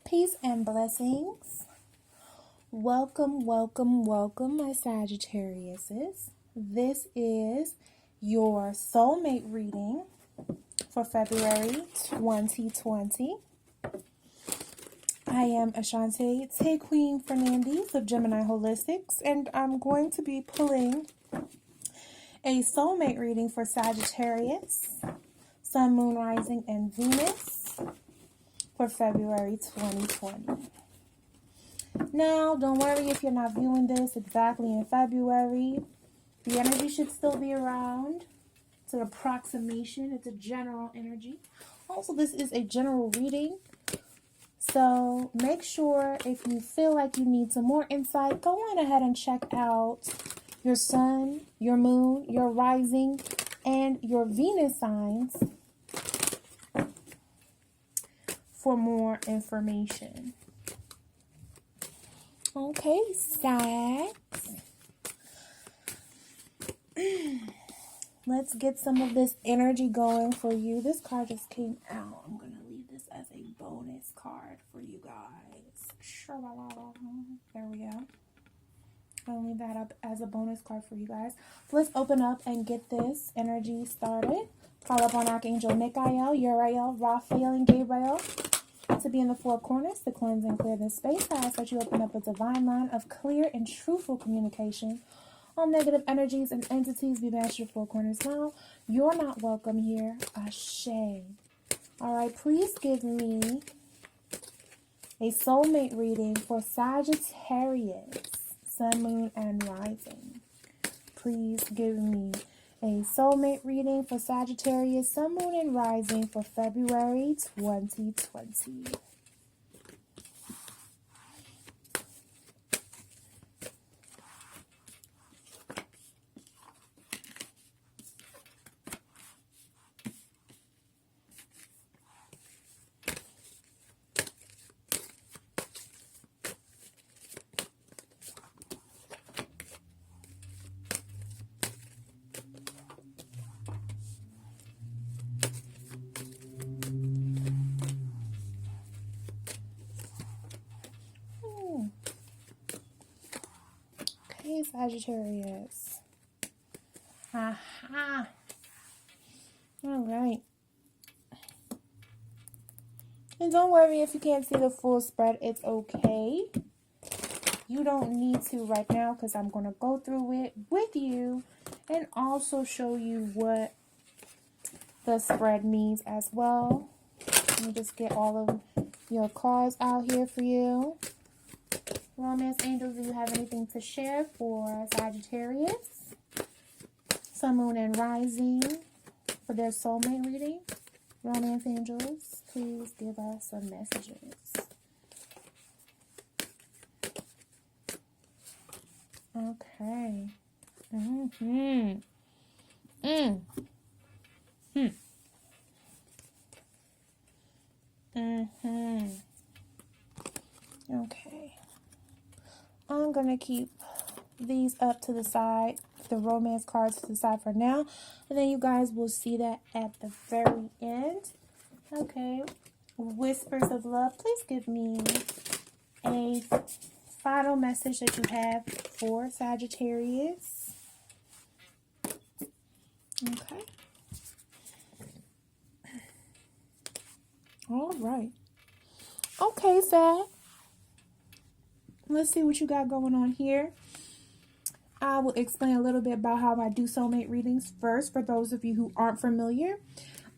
Peace and blessings. Welcome, my Sagittariuses. This is your soulmate reading for February 2020. I am Ashanté Fernandes of Gemineye Holistics, and I'm going to be pulling a soulmate reading for Sagittarius, Sun, Moon, Rising, and Venus for February 2020. Now, don't worry if you're not viewing this exactly in February. The energy should still be around. It's an approximation. It's a general energy. Also, this is a general reading. So make sure if you feel like you need some more insight, go on ahead and check out your Sun, your Moon, your Rising, and your Venus signs for more information. Okay, Sags. Let's get some of this energy going for you. This card just came out. I'm going to leave this as a bonus card for you guys. There we go. I'll leave that up as a bonus card for you guys. So let's open up and get this energy started. Call up on Archangel Michael, Uriel, Raphael, and Gabriel to be in the four corners to cleanse and clear this space. I ask that you open up a divine line of clear and truthful communication. All negative energies and entities be banished to the four corners now. You're not welcome here. Ashe. Alright, please give me a soulmate reading for Sagittarius, Sun, Moon, and Rising. Please give me a soulmate reading for Sagittarius, Sun, Moon, and Rising for February 2020. Okay, Sagittarius. Aha. All right. And don't worry if you can't see the full spread. It's okay. You don't need to right now because I'm going to go through it with you and also show you what the spread means as well. Let me just get all of your cards out here for you. Romance angels, do you have anything to share for Sagittarius, Sun, Moon, and Rising for their soulmate reading? Romance angels, please give us some messages. Okay. Okay. I'm going to keep these up to the side, the romance cards to the side for now. And then you guys will see that at the very end. Okay. Whispers of love. Please give me a final message that you have for Sagittarius. Okay. All right. Okay, Sag. Let's see what you got going on here. I will explain a little bit about how I do soulmate readings first for those of you who aren't familiar.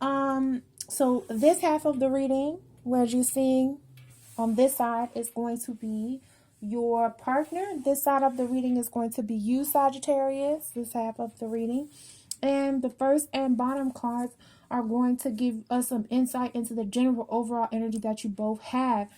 So this half of the reading, where you're seeing on this side, is going to be your partner. This side of the reading is going to be you, Sagittarius, this half of the reading. And the first and bottom cards are going to give us some insight into the general overall energy that you both have.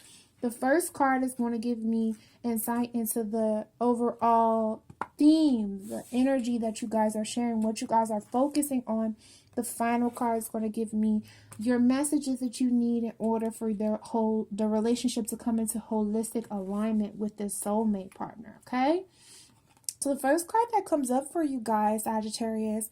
The first card is going to give me insight into the overall theme, the energy that you guys are sharing, what you guys are focusing on. The final card is going to give me your messages that you need in order for the relationship to come into holistic alignment with this soulmate partner, okay? So the first card that comes up for you guys, Sagittarius,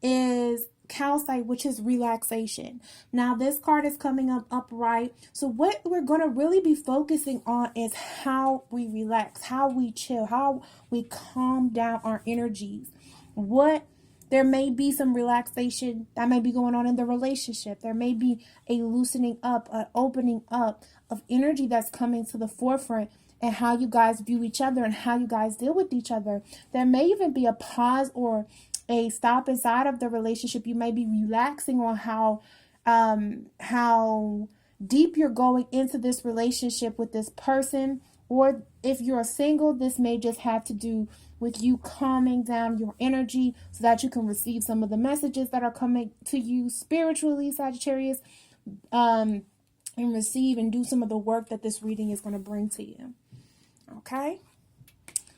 is calcite, which is relaxation. Now this card is coming up upright. So what we're going to really be focusing on is how we relax, how we chill, how we calm down our energies. There may be some relaxation that may be going on in the relationship. There may be a loosening up, an opening up of energy that's coming to the forefront, and how you guys view each other and how you guys deal with each other. There may even be a pause or a stop inside of the relationship. You may be relaxing on how deep you're going into this relationship with this person. Or if you're single, this may just have to do with you calming down your energy so that you can receive some of the messages that are coming to you spiritually, Sagittarius, and receive and do some of the work that this reading is going to bring to you. Okay?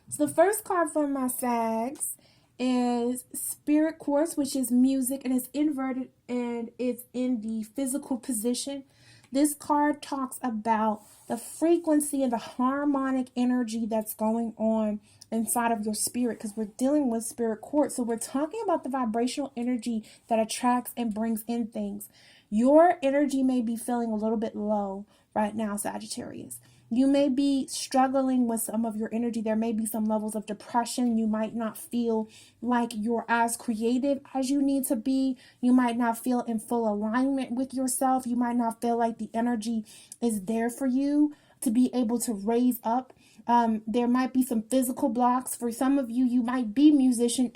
So the first card from my Sags is Spirit Quartz, which is music, and it's inverted and it's in the physical position. This card talks about the frequency and the harmonic energy that's going on inside of your spirit, because we're dealing with spirit quartz. So we're talking about the vibrational energy that attracts and brings in things. Your energy may be feeling a little bit low right now, Sagittarius. You may be struggling with some of your energy. There may be some levels of depression. You might not feel like you're as creative as you need to be. You might not feel in full alignment with yourself. You might not feel like the energy is there for you to be able to raise up. There might be some physical blocks. For some of you, you might be musicians,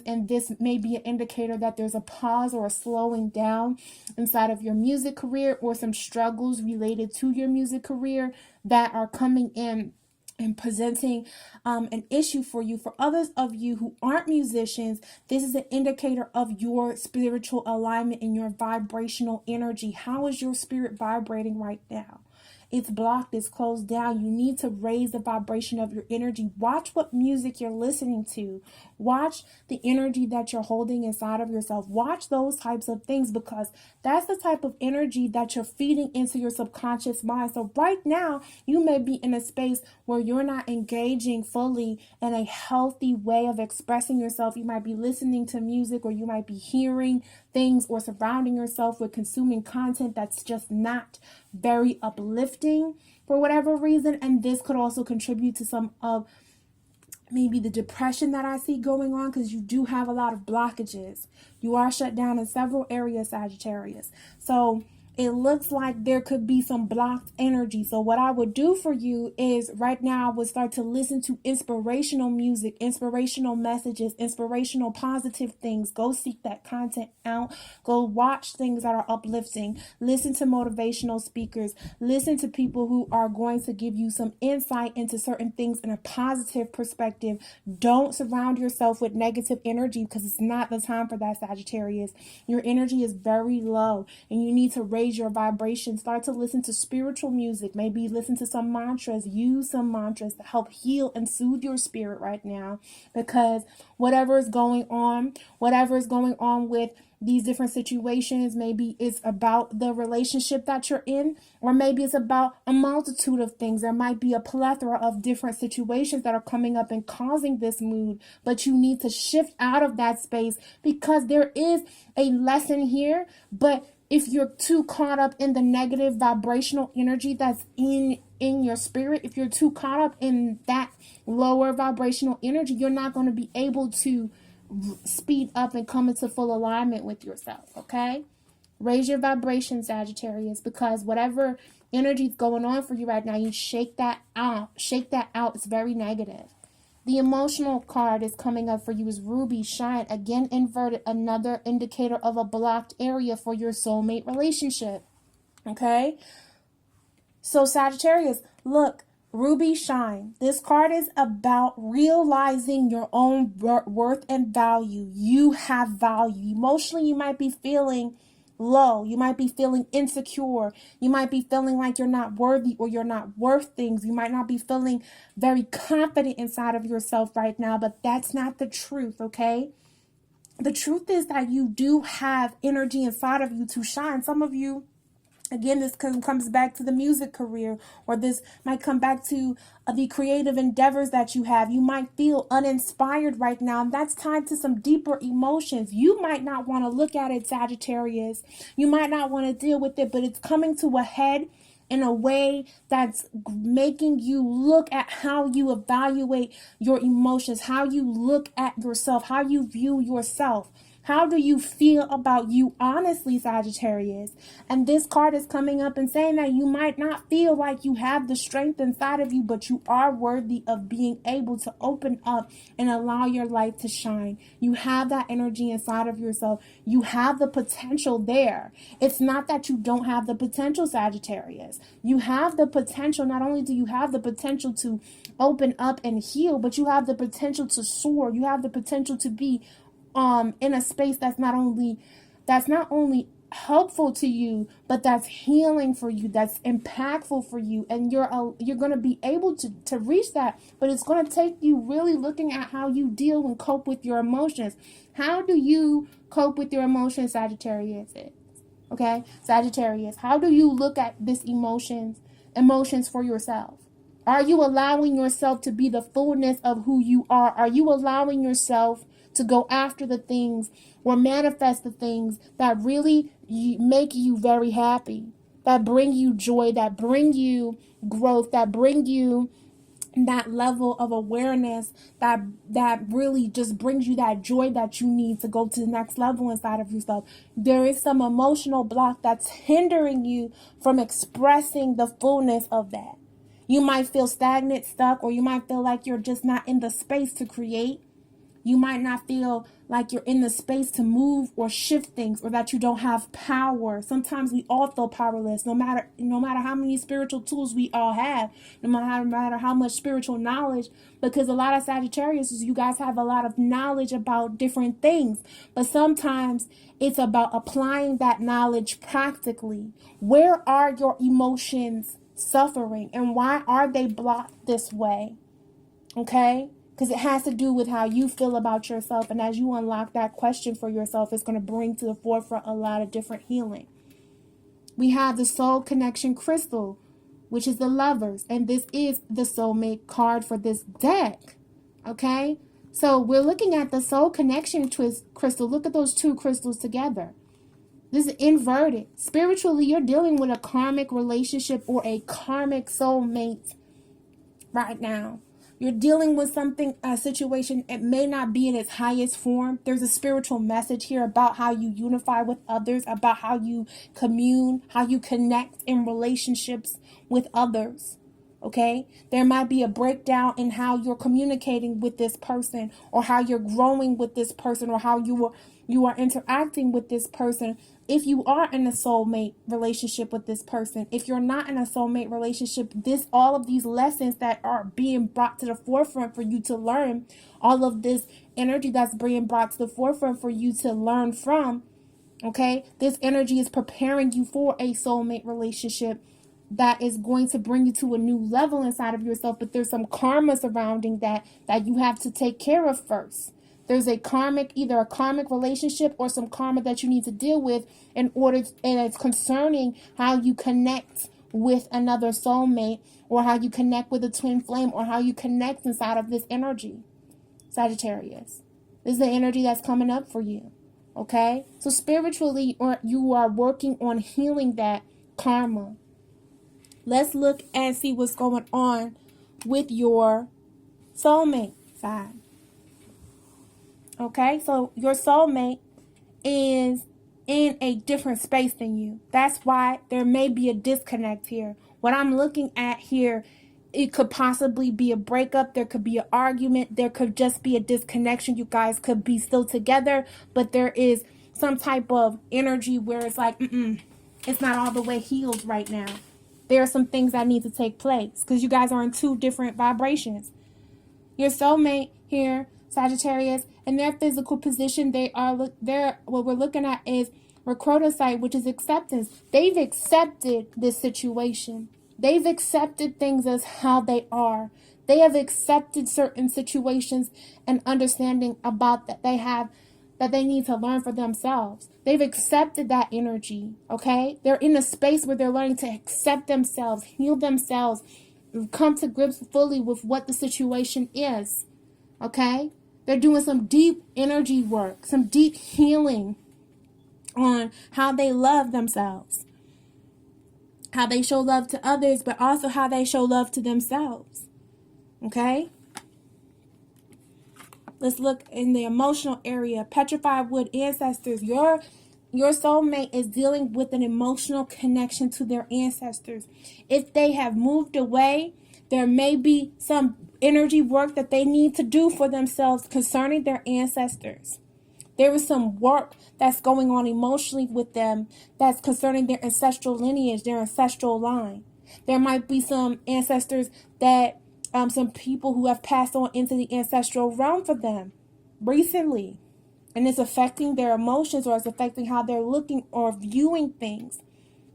and this may be an indicator that there's a pause or a slowing down inside of your music career, or some struggles related to your music career that are coming in and presenting an issue for you. For others of you who aren't musicians, this is an indicator of your spiritual alignment and your vibrational energy. How is your spirit vibrating right now? It's blocked, it's closed down. You need to raise the vibration of your energy. Watch what music you're listening to. Watch the energy that you're holding inside of yourself. Watch those types of things, because that's the type of energy that you're feeding into your subconscious mind. So right now, you may be in a space where you're not engaging fully in a healthy way of expressing yourself. You might be listening to music, or you might be hearing things, or surrounding yourself with consuming content that's just not very uplifting for whatever reason. And this could also contribute to some of maybe the depression that I see going on, because you do have a lot of blockages. You are shut down in several areas, Sagittarius. So it looks like there could be some blocked energy. So what I would do for you is right now I would start to listen to inspirational music, inspirational messages, inspirational positive things. Go seek that content out. Go watch things that are uplifting. Listen to motivational speakers. Listen to people who are going to give you some insight into certain things in a positive perspective. Don't surround yourself with negative energy, because it's not the time for that, Sagittarius. Your energy is very low and you need to raise your vibration. Start to listen to spiritual music. Maybe listen to some mantras. Use some mantras to help heal and soothe your spirit right now, because whatever is going on with these different situations, maybe it's about the relationship that you're in, or maybe it's about a multitude of things. There might be a plethora of different situations that are coming up and causing this mood, but you need to shift out of that space, because there is a lesson here. But if you're too caught up in the negative vibrational energy that's in your spirit, if you're too caught up in that lower vibrational energy, you're not going to be able to speed up and come into full alignment with yourself, okay? Raise your vibration, Sagittarius, because whatever energy is going on for you right now, you shake that out. Shake that out. It's very negative. The emotional card is coming up for you is Ruby Shine. Again, inverted, another indicator of a blocked area for your soulmate relationship. Okay? So Sagittarius, look, Ruby Shine. This card is about realizing your own worth and value. You have value. Emotionally, you might be feeling low. You might be feeling insecure. You might be feeling like you're not worthy or you're not worth things. You might not be feeling very confident inside of yourself right now, but that's not the truth, okay? The truth is that you do have energy inside of you to shine. Some of you Again, this comes back to the music career, or this might come back to the creative endeavors that you have. You might feel uninspired right now, and that's tied to some deeper emotions. You might not want to look at it, Sagittarius. You might not want to deal with it, but it's coming to a head in a way that's making you look at how you evaluate your emotions, how you look at yourself, how you view yourself. How do you feel about you honestly, Sagittarius? And this card is coming up and saying that you might not feel like you have the strength inside of you, but you are worthy of being able to open up and allow your light to shine. You have that energy inside of yourself. You have the potential there. It's not that you don't have the potential, Sagittarius. You have the potential. Not only do you have the potential to open up and heal, but you have the potential to soar. You have the potential to be in a space that's not only helpful to you, but that's healing for you, that's impactful for you, and you're going to be able to reach that. But it's going to take you really looking at how you deal and cope with your emotions. How do you cope with your emotions, Sagittarius? Okay, Sagittarius, how do you look at this emotions for yourself? Are you allowing yourself to be the fullness of who you are? Are you allowing yourself to go after the things or manifest the things that really make you very happy, that bring you joy, that bring you growth, that bring you that level of awareness, that really just brings you that joy that you need to go to the next level inside of yourself? There is some emotional block that's hindering you from expressing the fullness of that. You might feel stagnant, stuck, or you might feel like you're just not in the space to create. You might not feel like you're in the space to move or shift things, or that you don't have power. Sometimes we all feel powerless, no matter how many spiritual tools we all have, no matter how much spiritual knowledge, because a lot of Sagittarius, you guys have a lot of knowledge about different things, but sometimes it's about applying that knowledge practically. Where are your emotions suffering, and why are they blocked this way? Okay? Because it has to do with how you feel about yourself. And as you unlock that question for yourself, it's going to bring to the forefront a lot of different healing. We have the soul connection crystal, which is the Lovers. And this is the soulmate card for this deck. Okay? So we're looking at the soul connection crystal. Look at those two crystals together. This is inverted. Spiritually, you're dealing with a karmic relationship or a karmic soulmate right now. You're dealing with a situation, it may not be in its highest form. There's a spiritual message here about how you unify with others, about how you commune, how you connect in relationships with others. Okay? There might be a breakdown in how you're communicating with this person, or how you're growing with this person, or how you are interacting with this person. If you are in a soulmate relationship with this person, if you're not in a soulmate relationship, all of these lessons that are being brought to the forefront for you to learn, all of this energy that's being brought to the forefront for you to learn from, okay? This energy is preparing you for a soulmate relationship that is going to bring you to a new level inside of yourself, but there's some karma surrounding that you have to take care of first. There's either a karmic relationship or some karma that you need to deal with and it's concerning how you connect with another soulmate, or how you connect with a twin flame, or how you connect inside of this energy, Sagittarius. This is the energy that's coming up for you, okay? So spiritually, you are working on healing that karma. Let's look and see what's going on with your soulmate side. Okay, so your soulmate is in a different space than you. That's why there may be a disconnect here. What I'm looking at here, it could possibly be a breakup. There could be an argument. There could just be a disconnection. You guys could be still together, but there is some type of energy where it's like, it's not all the way healed right now. There are some things that need to take place because you guys are in two different vibrations. Your soulmate here, Sagittarius, in their physical position, what we're looking at is recrodocite, which is acceptance. They've accepted this situation. They've accepted things as how they are. They have accepted certain situations and understanding about that. They have that they need to learn for themselves. They've accepted that energy, okay? They're in a space where they're learning to accept themselves, heal themselves, come to grips fully with what the situation is, okay? They're doing some deep energy work, some deep healing on how they love themselves, how they show love to others, but also how they show love to themselves, okay? Let's look in the emotional area. Petrified wood ancestors. Your soulmate is dealing with an emotional connection to their ancestors. If they have moved away, there may be some energy work that they need to do for themselves concerning their ancestors. There is some work that's going on emotionally with them that's concerning their ancestral lineage, their ancestral line. There might be some ancestors that some people who have passed on into the ancestral realm for them recently, and it's affecting their emotions, or it's affecting how they're looking or viewing things.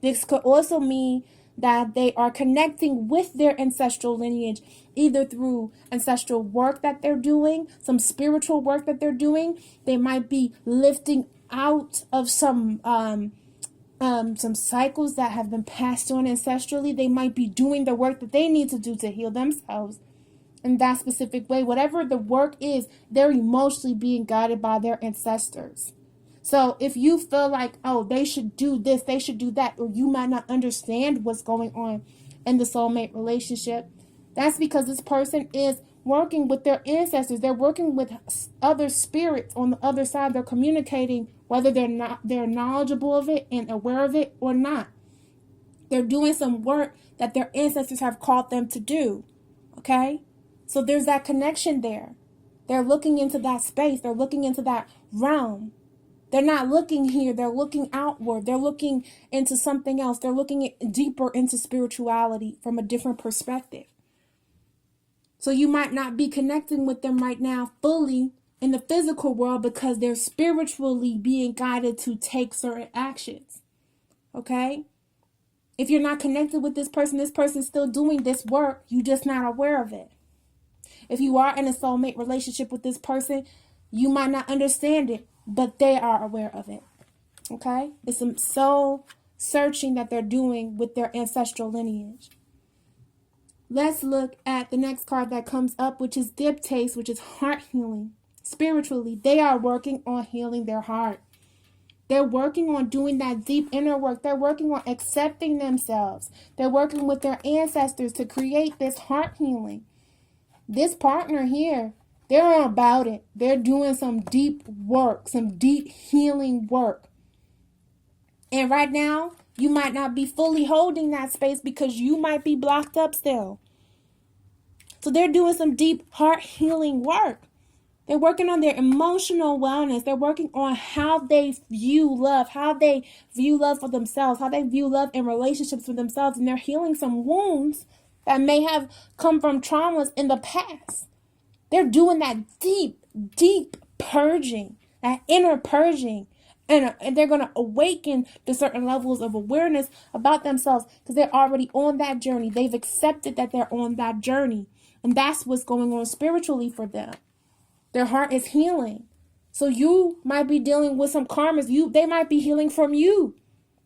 This could also mean that they are connecting with their ancestral lineage, either through ancestral work that they're doing, some spiritual work that they're doing. They might be lifting out of some cycles that have been passed on ancestrally. They might be doing the work that they need to do to heal themselves in that specific way. Whatever the work is, they're emotionally being guided by their ancestors. So if you feel like, oh, they should do this, they should do that, or you might not understand what's going on in the soulmate relationship, that's because this person is working with their ancestors. They're working with other spirits on the other side. They're communicating, whether they're knowledgeable of it and aware of it or not. They're doing some work that their ancestors have called them to do. Okay? So there's that connection there. They're looking into that space. They're looking into that realm. They're not looking here. They're looking outward. They're looking into something else. They're looking deeper into spirituality from a different perspective. So you might not be connecting with them right now fully in the physical world because they're spiritually being guided to take certain actions. Okay? If you're not connected with this person's still doing this work. You're just not aware of it. If you are in a soulmate relationship with this person, you might not understand it, but they are aware of it. Okay? It's some soul searching that they're doing with their ancestral lineage. Let's look at the next card that comes up, which is Diptace, which is heart healing. Spiritually, they are working on healing their heart. They're working on doing that deep inner work. They're working on accepting themselves. They're working with their ancestors to create this heart healing. This partner here, they're all about it. They're doing some deep work, some deep healing work. And right now, you might not be fully holding that space because you might be blocked up still. So they're doing some deep heart healing work. They're working on their emotional wellness. They're working on how they view love, how they view love for themselves, how they view love in relationships with themselves. And they're healing some wounds that may have come from traumas in the past. They're doing that deep, deep purging, that inner purging. And they're going to awaken to certain levels of awareness about themselves because they're already on that journey. They've accepted that they're on that journey. And that's what's going on spiritually for them. Their heart is healing. So you might be dealing with some karmas. They might be healing from you,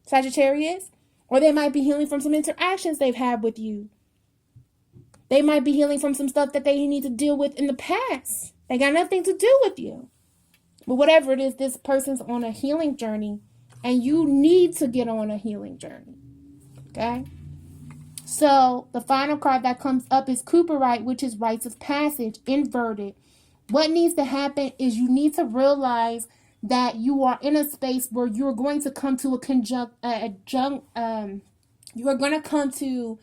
Sagittarius. Or they might be healing from some interactions they've had with you. They might be healing from some stuff that they need to deal with in the past. They got nothing to do with you. But whatever it is, this person's on a healing journey. And you need to get on a healing journey. Okay? So the final card that comes up is Cooperite, which is rites of passage, inverted. What needs to happen is you need to realize that you are in a space where you're going to come to you are going to come to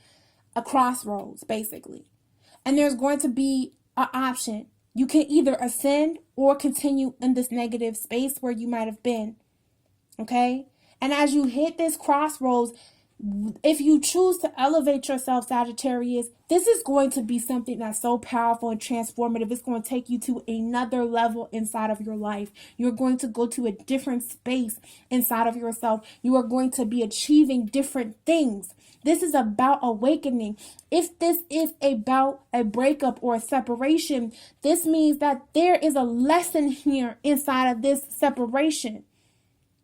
a crossroads, basically. And there's going to be an option. You can either ascend or continue in this negative space where you might have been. Okay? And as you hit this crossroads, if you choose to elevate yourself, Sagittarius, this is going to be something that's so powerful and transformative. It's going to take you to another level inside of your life. You're going to go to a different space inside of yourself. You are going to be achieving different things This is about awakening. If this is about a breakup or a separation, this means that there is a lesson here inside of this separation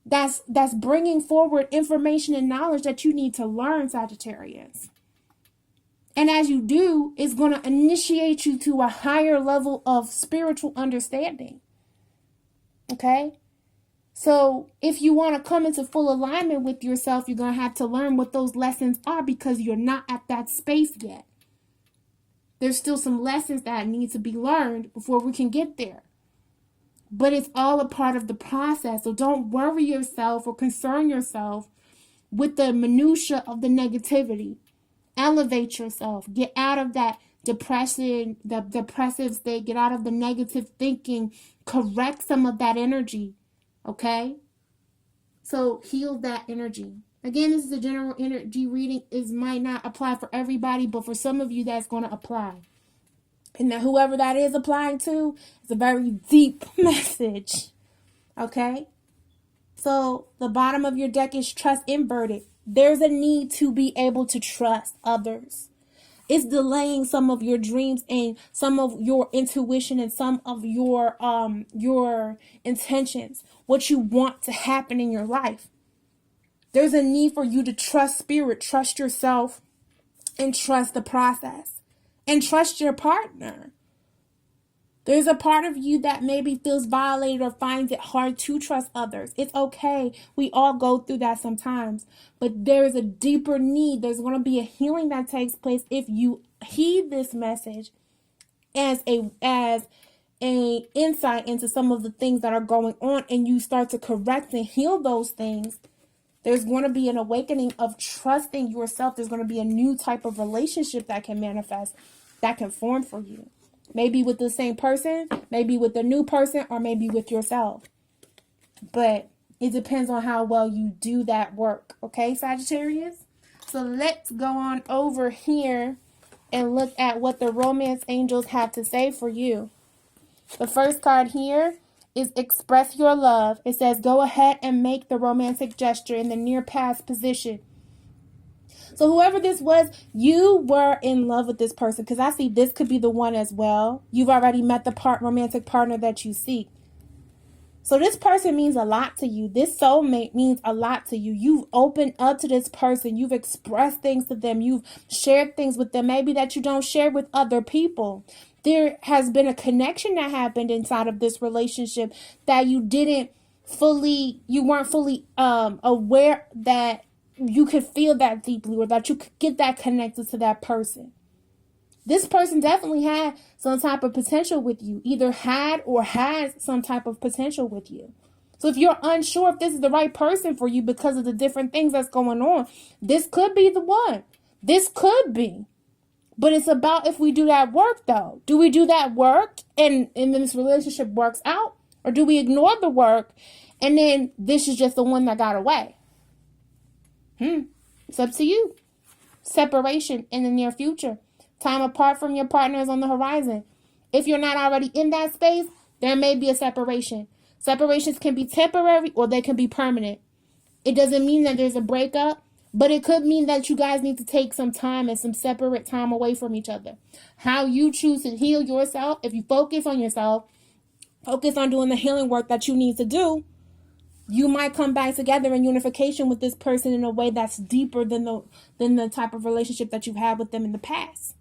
that's bringing forward information and knowledge that you need to learn, Sagittarius. And as you do, it's going to initiate you to a higher level of spiritual understanding. Okay? So if you want to come into full alignment with yourself, you're going to have to learn what those lessons are, because you're not at that space yet. There's still some lessons that need to be learned before we can get there. But it's all a part of the process. So don't worry yourself or concern yourself with the minutia of the negativity. Elevate yourself. Get out of that depressive state. Get out of the negative thinking. Correct some of that energy. Okay? So heal that energy. Again, this is a general energy reading. It might not apply for everybody, but for some of you, that's going to apply. And that whoever that is applying to, is a very deep message. Okay? So the bottom of your deck is trust inverted. There's a need to be able to trust others. It's delaying some of your dreams and some of your intuition and some of your intentions, what you want to happen in your life. There's a need for you to trust spirit, trust yourself, and trust the process, and trust your partner. There's a part of you that maybe feels violated or finds it hard to trust others. It's okay. We all go through that sometimes. But there is a deeper need. There's going to be a healing that takes place if you heed this message as a insight into some of the things that are going on, and you start to correct and heal those things. There's going to be an awakening of trusting yourself. There's going to be a new type of relationship that can manifest, that can form for you. Maybe with the same person, maybe with a new person, or maybe with yourself. But it depends on how well you do that work. Okay, Sagittarius? So let's go on over here and look at what the romance angels have to say for you. The first card here is express your love. It says, go ahead and make the romantic gesture in the near past position. So whoever this was, you were in love with this person, because I see this could be the one as well. You've already met the romantic partner that you seek. So this person means a lot to you. This soulmate means a lot to you. You've opened up to this person. You've expressed things to them. You've shared things with them, maybe that you don't share with other people. There has been a connection that happened inside of this relationship that you weren't fully aware that you could feel that deeply, or that you could get that connected to that person. This person definitely had some type of potential with you, either had or has some type of potential with you. So if you're unsure if this is the right person for you because of the different things that's going on, this could be the one. This could be. But it's about if we do that work, though. Do we do that work and then this relationship works out? Or do we ignore the work and then this is just the one that got away? It's up to you. Separation in the near future. Time apart from your partner is on the horizon. If you're not already in that space, there may be a separation. Separations can be temporary or they can be permanent. It doesn't mean that there's a breakup, but it could mean that you guys need to take some time and some separate time away from each other. How you choose to heal yourself, if you focus on yourself, focus on doing the healing work that you need to do, you might come back together in unification with this person in a way that's deeper than the type of relationship that you've had with them in the past.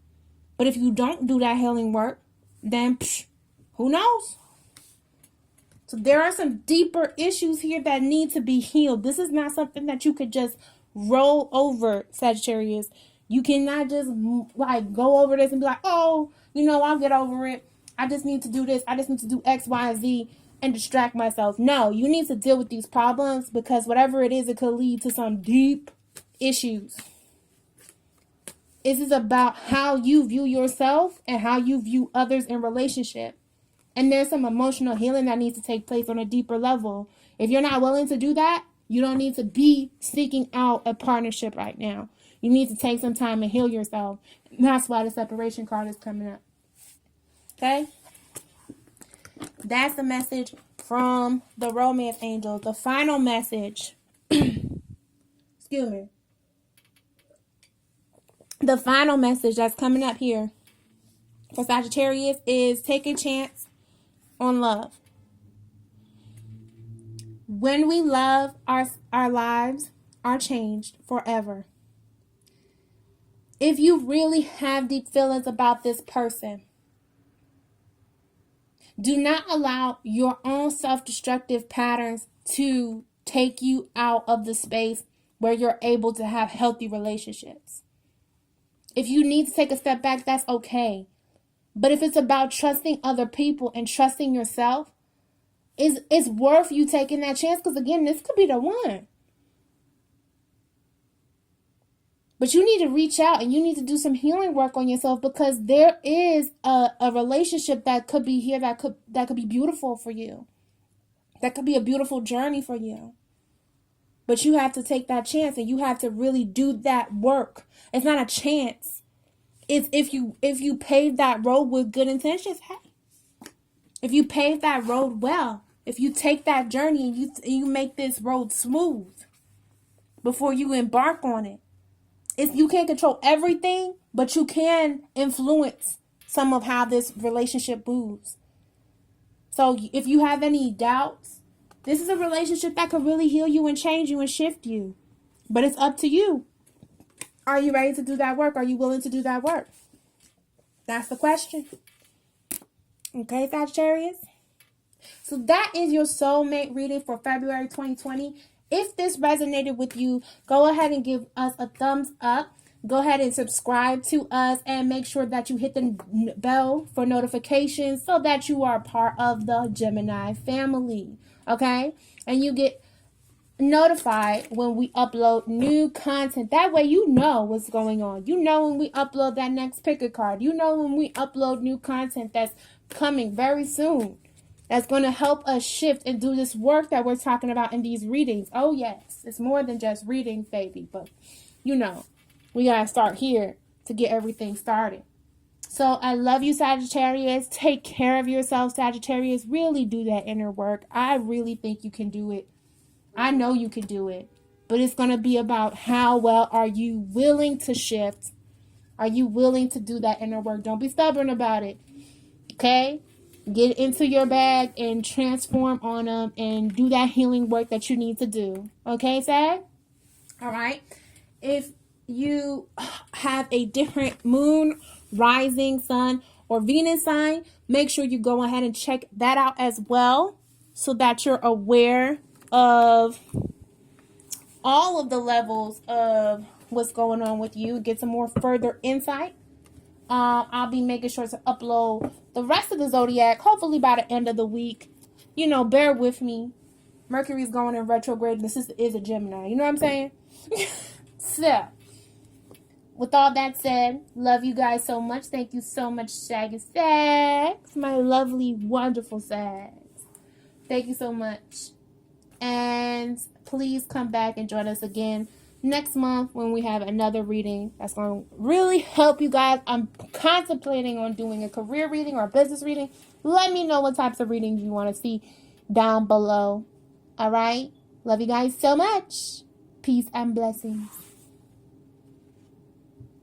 But if you don't do that healing work, then who knows? So there are some deeper issues here that need to be healed. This is not something that you could just roll over, Sagittarius. You cannot just go over this and be like, oh, I'll get over it. I just need to do this. I just need to do X, Y, and Z and distract myself. No, you need to deal with these problems, because whatever it is, it could lead to some deep issues. This is about how you view yourself and how you view others in relationship. And there's some emotional healing that needs to take place on a deeper level. If you're not willing to do that, you don't need to be seeking out a partnership right now. You need to take some time and heal yourself. And that's why the separation card is coming up. Okay? That's the message from the romance angel. The final message. Excuse me. the final message that's coming up here for Sagittarius is take a chance on love. When we love, our lives are changed forever. If you really have deep feelings about this person, do not allow your own self-destructive patterns to take you out of the space where you're able to have healthy relationships. If you need to take a step back, that's okay. But if it's about trusting other people and trusting yourself, it's worth you taking that chance, because again, this could be the one. But you need to reach out and you need to do some healing work on yourself, because there is a relationship that could be here that could be beautiful for you. That could be a beautiful journey for you. But you have to take that chance and you have to really do that work. It's not a chance. It's if you pave that road with good intentions, hey. If you pave that road well, if you take that journey and you make this road smooth before you embark on it. You can't control everything, but you can influence some of how this relationship moves. So if you have any doubts, this is a relationship that could really heal you and change you and shift you. But it's up to you. Are you ready to do that work? Are you willing to do that work? That's the question. Okay, Sagittarius? So that is your soulmate reading for February 2020. If this resonated with you, go ahead and give us a thumbs up. Go ahead and subscribe to us and make sure that you hit the bell for notifications so that you are part of the Gemini family. Okay? And you get notified when we upload new content. That way you know what's going on. You know when we upload that next picker card. You know when we upload new content that's coming very soon. That's going to help us shift and do this work that we're talking about in these readings. Oh, yes. It's more than just readings, baby. But, you know, we got to start here to get everything started. So, I love you, Sagittarius. Take care of yourself, Sagittarius. Really do that inner work. I really think you can do it. I know you can do it. But it's going to be about how well are you willing to shift? Are you willing to do that inner work? Don't be stubborn about it. Okay? Get into your bag and transform on them and do that healing work that you need to do. Okay, Sag? All right. If you have a different moon, rising, sun, or Venus sign, make sure you go ahead and check that out as well so that you're aware of all of the levels of what's going on with you. Get some more further insight. I'll be making sure to upload the rest of the zodiac, hopefully by the end of the week. You know, bear with me. Mercury's going in retrograde. This is a Gemini. You know what I'm saying? So, with all that said, love you guys so much. Thank you so much, Shaggy Sags. My lovely, wonderful Sags. Thank you so much. And please come back and join us again next month when we have another reading that's going to really help you guys. I'm contemplating on doing a career reading or a business reading. Let me know what types of readings you want to see down below. All right? Love you guys so much. Peace and blessings.